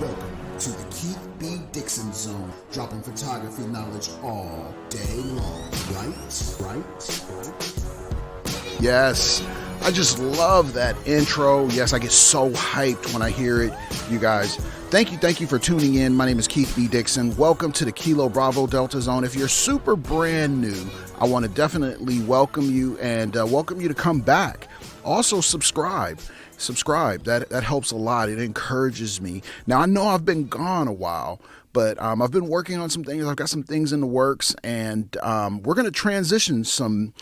Welcome to the Keith B. Dixon Zone, dropping photography knowledge all day long. Right? Yes, I just love that intro. Yes, I get so hyped when I hear it, you guys. Thank you for tuning in. My name is Keith B. Dixon. Welcome to the Kilo Bravo Delta Zone. If you're super brand new, I want to definitely welcome you and welcome you to come back. Also, subscribe. That helps a lot. It encourages me. Now, I know I've been gone a while, but I've been working on some things. I've got some things in the works, and we're going to transition some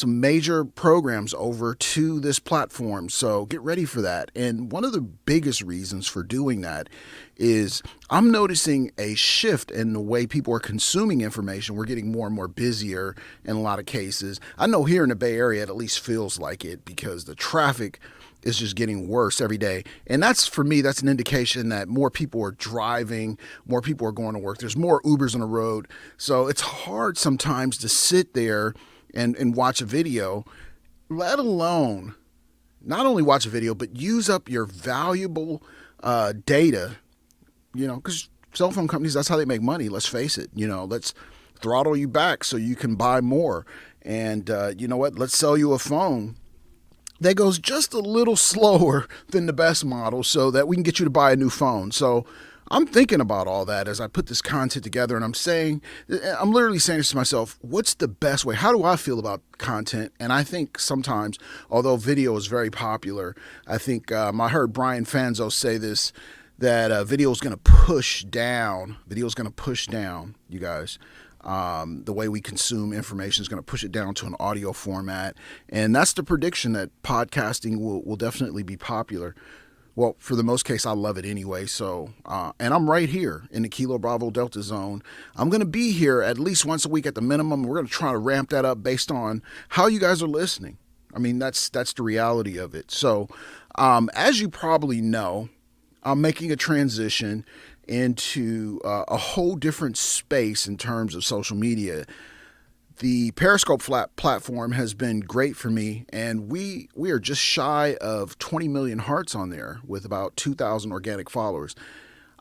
major programs over to this platform. So get ready for that. And one of the biggest reasons for doing that is I'm noticing a shift in the way people are consuming information. We're getting more and more busier in a lot of cases. I know here in the Bay Area, it at least feels like it because the traffic is just getting worse every day. And that's, for me, that's an indication that more people are driving, more people are going to work. There's more Ubers on the road. So it's hard sometimes to sit there and watch a video, let alone not only watch a video, but use up your valuable data, because cell phone companies, that's how they make money. Let's face it, let's throttle you back so you can buy more. And you know what? Let's sell you a phone that goes just a little slower than the best model so that we can get you to buy a new phone. So I'm thinking about all that as I put this content together, and I'm literally saying this to myself, what's the best way? How do I feel about content? And I think sometimes, although video is very popular, I think I heard Brian Fanzo say this, that video is going to push down, you guys. The way we consume information is going to push it down to an audio format. And that's the prediction, that podcasting will definitely be popular. Well, for the most case, I love it anyway. So, and I'm right here in the Kilo Bravo Delta Zone. I'm going to be here at least once a week at the minimum. We're going to try to ramp that up based on how you guys are listening. I mean, that's the reality of it. So, as you probably know, I'm making a transition into a whole different space in terms of social media. The Periscope platform has been great for me, and we are just shy of 20 million hearts on there with about 2,000 organic followers.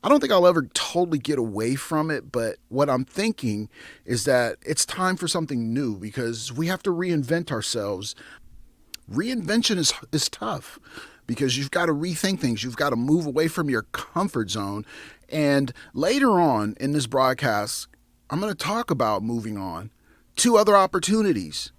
I don't think I'll ever totally get away from it, but what I'm thinking is that it's time for something new because we have to reinvent ourselves. Reinvention is tough because you've got to rethink things. You've got to move away from your comfort zone. And later on in this broadcast, I'm going to talk about moving on to other opportunities.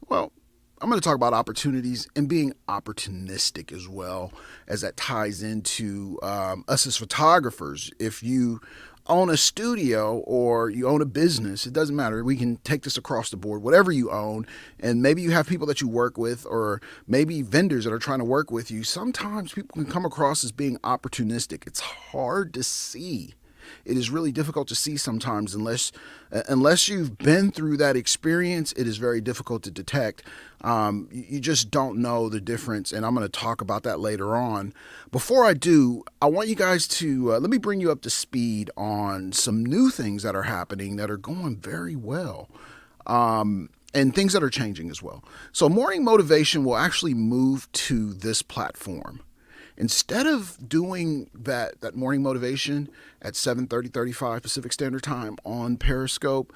Well, I'm going to talk about opportunities and being opportunistic as well, as that ties into us as photographers. If you own a studio or you own a business, it doesn't matter. We can take this across the board, whatever you own. And maybe you have people that you work with, or maybe vendors that are trying to work with you. Sometimes people can come across as being opportunistic. It's hard to see. It is really difficult to see sometimes unless you've been through that experience. It is very difficult to detect. You just don't know the difference, and I'm going to talk about that later on. Before I do, I want you guys to let me bring you up to speed on some new things that are happening that are going very well. And things that are changing as well. So morning motivation will actually move to this platform. Instead of doing that morning motivation at 7:35 Pacific Standard Time on Periscope,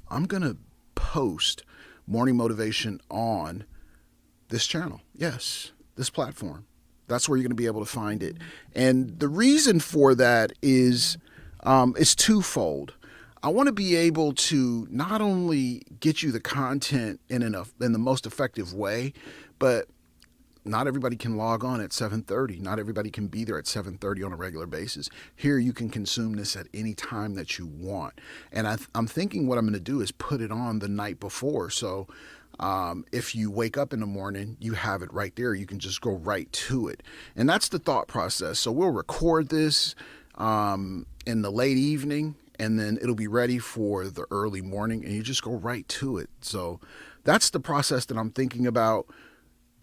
I'm going to post morning motivation on this channel. Yes, this platform. That's where you're going to be able to find it. And the reason for that is twofold. I want to be able to not only get you the content in the most effective way, but not everybody can log on at 7:30. Not everybody can be there at 7:30 on a regular basis. Here you can consume this at any time that you want. And I'm thinking what I'm going to do is put it on the night before. So if you wake up in the morning, you have it right there. You can just go right to it. And that's the thought process. So we'll record this in the late evening, and then it'll be ready for the early morning, and you just go right to it. So that's the process that I'm thinking about.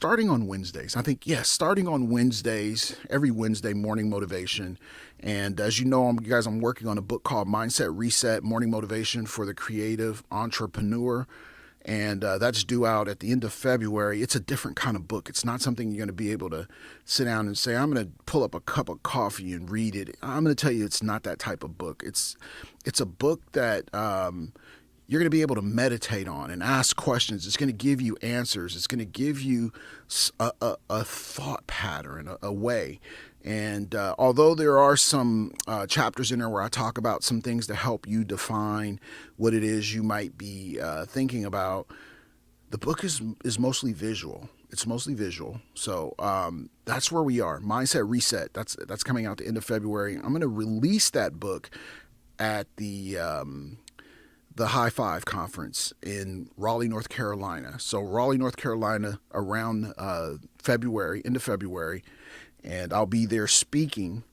Starting on Wednesdays. I think, yes, starting on Wednesdays, every Wednesday, morning motivation. And as you know, I'm working on a book called Mindset Reset, Morning Motivation for the Creative Entrepreneur. and that's due out at the end of February. It's a different kind of book. It's not something you're going to be able to sit down and say, I'm going to pull up a cup of coffee and read it. I'm going to tell you it's not that type of book. It's a book that you're going to be able to meditate on and ask questions. It's going to give you answers. It's going to give you a thought pattern, a way. And although there are some chapters in there where I talk about some things to help you define what it is you might be thinking about, the book is mostly visual. It's mostly visual. So that's where we are. Mindset Reset. That's coming out the end of February. I'm going to release that book at the High Five conference in Raleigh, North Carolina. So Raleigh, North Carolina around February, end of February. And I'll be there speaking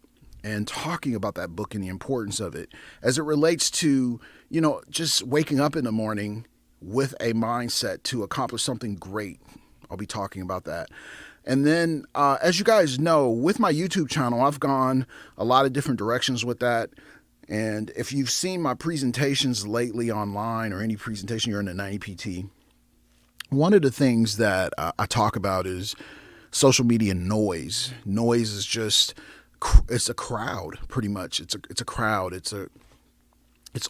and talking about that book and the importance of it as it relates to, just waking up in the morning with a mindset to accomplish something great. I'll be talking about that. And then, as you guys know, with my YouTube channel, I've gone a lot of different directions with that. And if you've seen my presentations lately online or any presentation you're in the 90PT, one of the things that I talk about is social media noise. Noise is just, it's a crowd, pretty much. It's a crowd. It's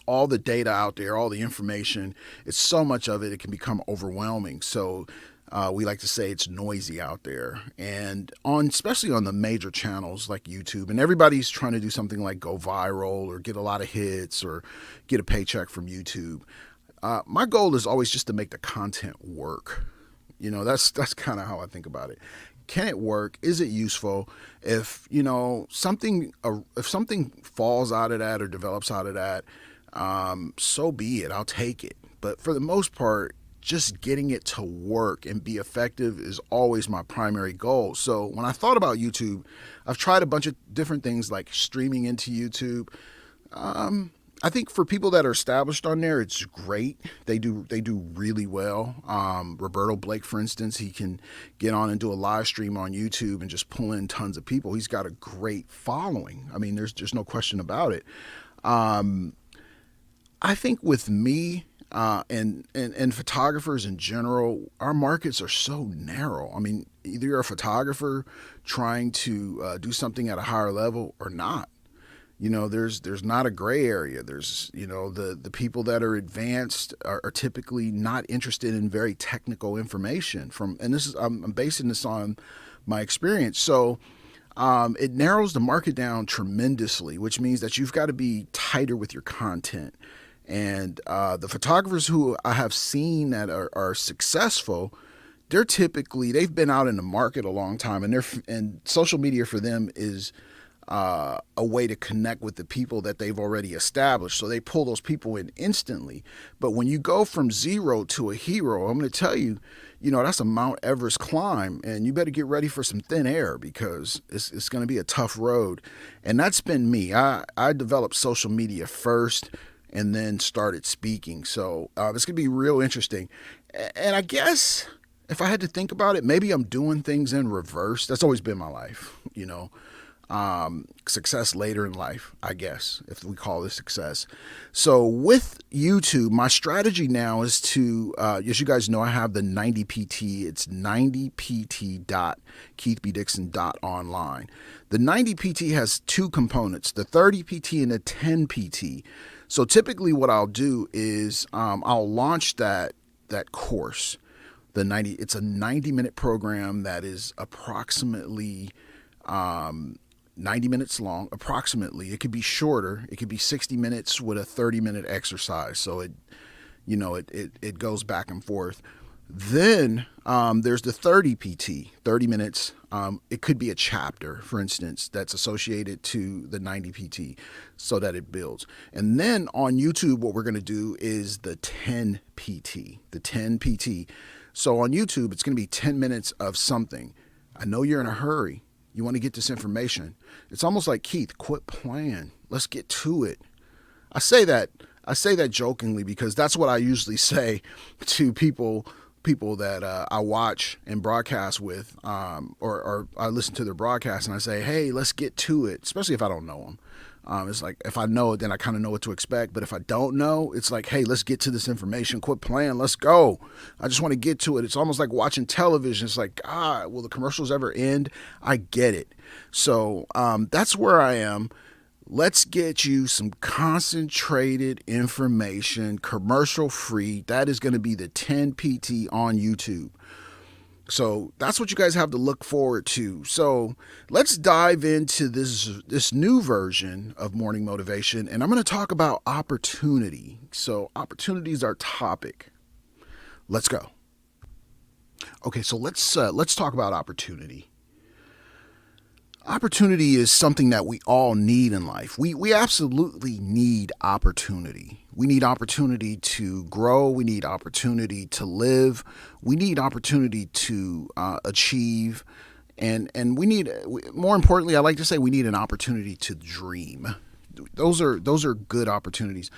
all the data out there, all the information. It's so much of it, it can become overwhelming. So we like to say it's noisy out there. And especially on the major channels like YouTube, and everybody's trying to do something like go viral or get a lot of hits or get a paycheck from YouTube. My goal is always just to make the content work. That's kind of how I think about it. Can it work? Is it useful? If something falls out of that or develops out of that, so be it. I'll take it. But for the most part, just getting it to work and be effective is always my primary goal. So when I thought about YouTube, I've tried a bunch of different things like streaming into YouTube. I think for people that are established on there, it's great. They do really well. Roberto Blake, for instance, he can get on and do a live stream on YouTube and just pull in tons of people. He's got a great following. I mean, there's no question about it. I think with me and photographers in general, our markets are so narrow. I mean, either you're a photographer trying to do something at a higher level or not. There's not a gray area. There's, the people that are advanced are typically not interested in very technical information and this is, I'm basing this on my experience. So, it narrows the market down tremendously, which means that you've got to be tighter with your content. And, the photographers who I have seen that are successful, they've been out in the market a long time, and social media for them is a way to connect with the people that they've already established. So they pull those people in instantly. But when you go from zero to a hero, I'm going to tell you, that's a Mount Everest climb, and you better get ready for some thin air because it's going to be a tough road. And that's been me. I developed social media first and then started speaking. So it's going to be real interesting. And I guess if I had to think about it, maybe I'm doing things in reverse. That's always been my life, success later in life, I guess, if we call this success. So with YouTube, my strategy now is to, as you guys know, I have the 90PT. It's 90pt.keithbdixon.online. The 90PT has two components, the 30PT and the 10PT. So typically what I'll do is I'll launch that course. It's a 90-minute program that is approximately 90 minutes long, approximately. It could be shorter. It could be 60 minutes with a 30-minute exercise. So it goes back and forth. Then there's the 30 PT, 30 minutes. It could be a chapter, for instance, that's associated to the 90 PT so that it builds. And then on YouTube, what we're going to do is the 10 PT, the 10 PT. So on YouTube, it's going to be 10 minutes of something. I know you're in a hurry. You want to get this information. It's almost like, Keith, quit playing. Let's get to it. I say that jokingly because that's what I usually say to people people that I watch and broadcast with, or I listen to their broadcast and I say, hey, let's get to it, especially if I don't know them. It's like if I know it, then I kind of know what to expect. But if I don't know, it's like, hey, let's get to this information. Quit playing. Let's go. I just want to get to it. It's almost like watching television. It's like, will the commercials ever end? I get it. So that's where I am. Let's get you some concentrated information, commercial free. That is going to be the 10PT on YouTube. So that's what you guys have to look forward to. So let's dive into this new version of Morning Motivation, and I'm going to talk about opportunity. So opportunity is our topic. Let's go. Okay, so let's talk about opportunity. Opportunity is something that we all need in life. We absolutely need opportunity. We need opportunity to grow. We need opportunity to live. We need opportunity to achieve. And we need, more importantly, I like to say we need an opportunity to dream. Those are good opportunities.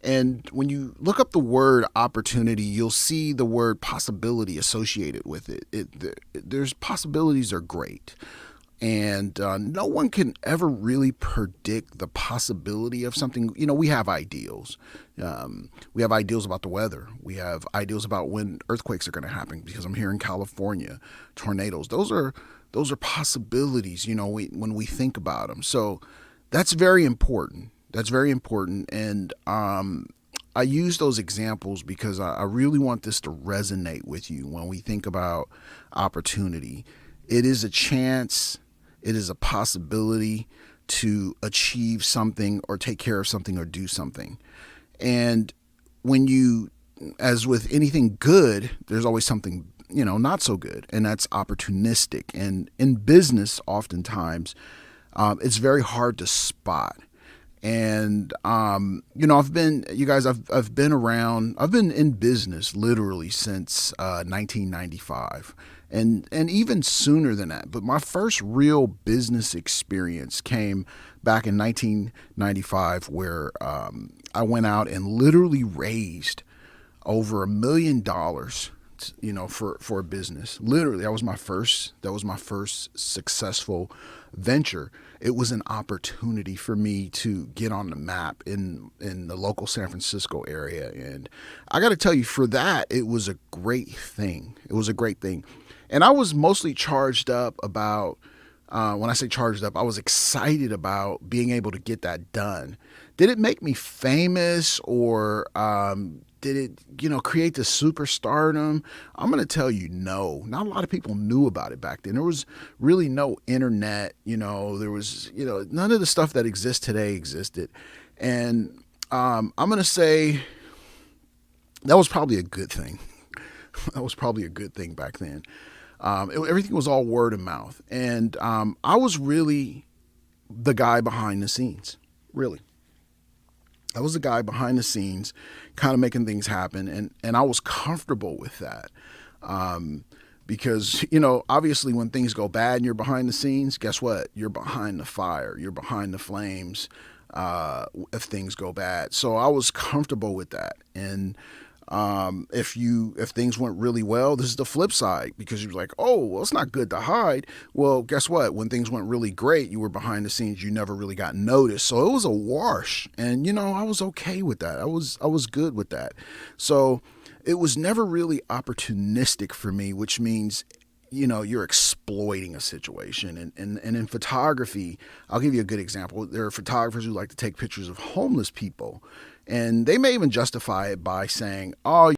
And when you look up the word opportunity, you'll see the word possibility associated with it. There's possibilities are great. And no one can ever really predict the possibility of something. You know, we have ideals. We have ideals about the weather. We have ideals about when earthquakes are going to happen, because I'm here in California, tornadoes. Those are possibilities, you know, when we think about them. So that's very important. That's very important. And I use those examples because I really want this to resonate with you when we think about opportunity. It is a chance. It is a possibility to achieve something or take care of something or do something. And when you, as with anything good, there's always something, you know, not so good, and that's opportunistic. And in business, oftentimes, it's very hard to spot. And, you know, I've been in business literally since 1995. And even sooner than that. But my first real business experience came back in 1995, where I went out and literally raised over $1 million, you know, for a business. Literally, that was my first successful venture. It was an opportunity for me to get on the map in the local San Francisco area. And I got to tell you, for that, it was a great thing. It was a great thing. And I was mostly charged up about, when I say charged up, I was excited about being able to get that done. Did it make me famous, or did it, you know, create the superstardom? I'm going to tell you, no. Not a lot of people knew about it back then. There was really no internet, you know, there was, you know, none of the stuff that exists today existed. And I'm going to say that was probably a good thing. That was probably a good thing back then. Everything was all word of mouth. And I was really the guy behind the scenes, really. I was the guy behind the scenes, kind of making things happen. And I was comfortable with that. Because, you know, obviously when things go bad and you're behind the scenes, guess what? You're behind the fire. You're behind the flames if things go bad. So I was comfortable with that. And if things went really well, this is the flip side, because you're like, oh, well, it's not good to hide. Well, guess what? When things went really great, you were behind the scenes. You never really got noticed. So it was a wash. And, you know, I was okay with that. I was good with that. So it was never really opportunistic for me, which means, you know, you're exploiting a situation. And in photography, I'll give you a good example. There are photographers who like to take pictures of homeless people. And they may even justify it by saying, oh,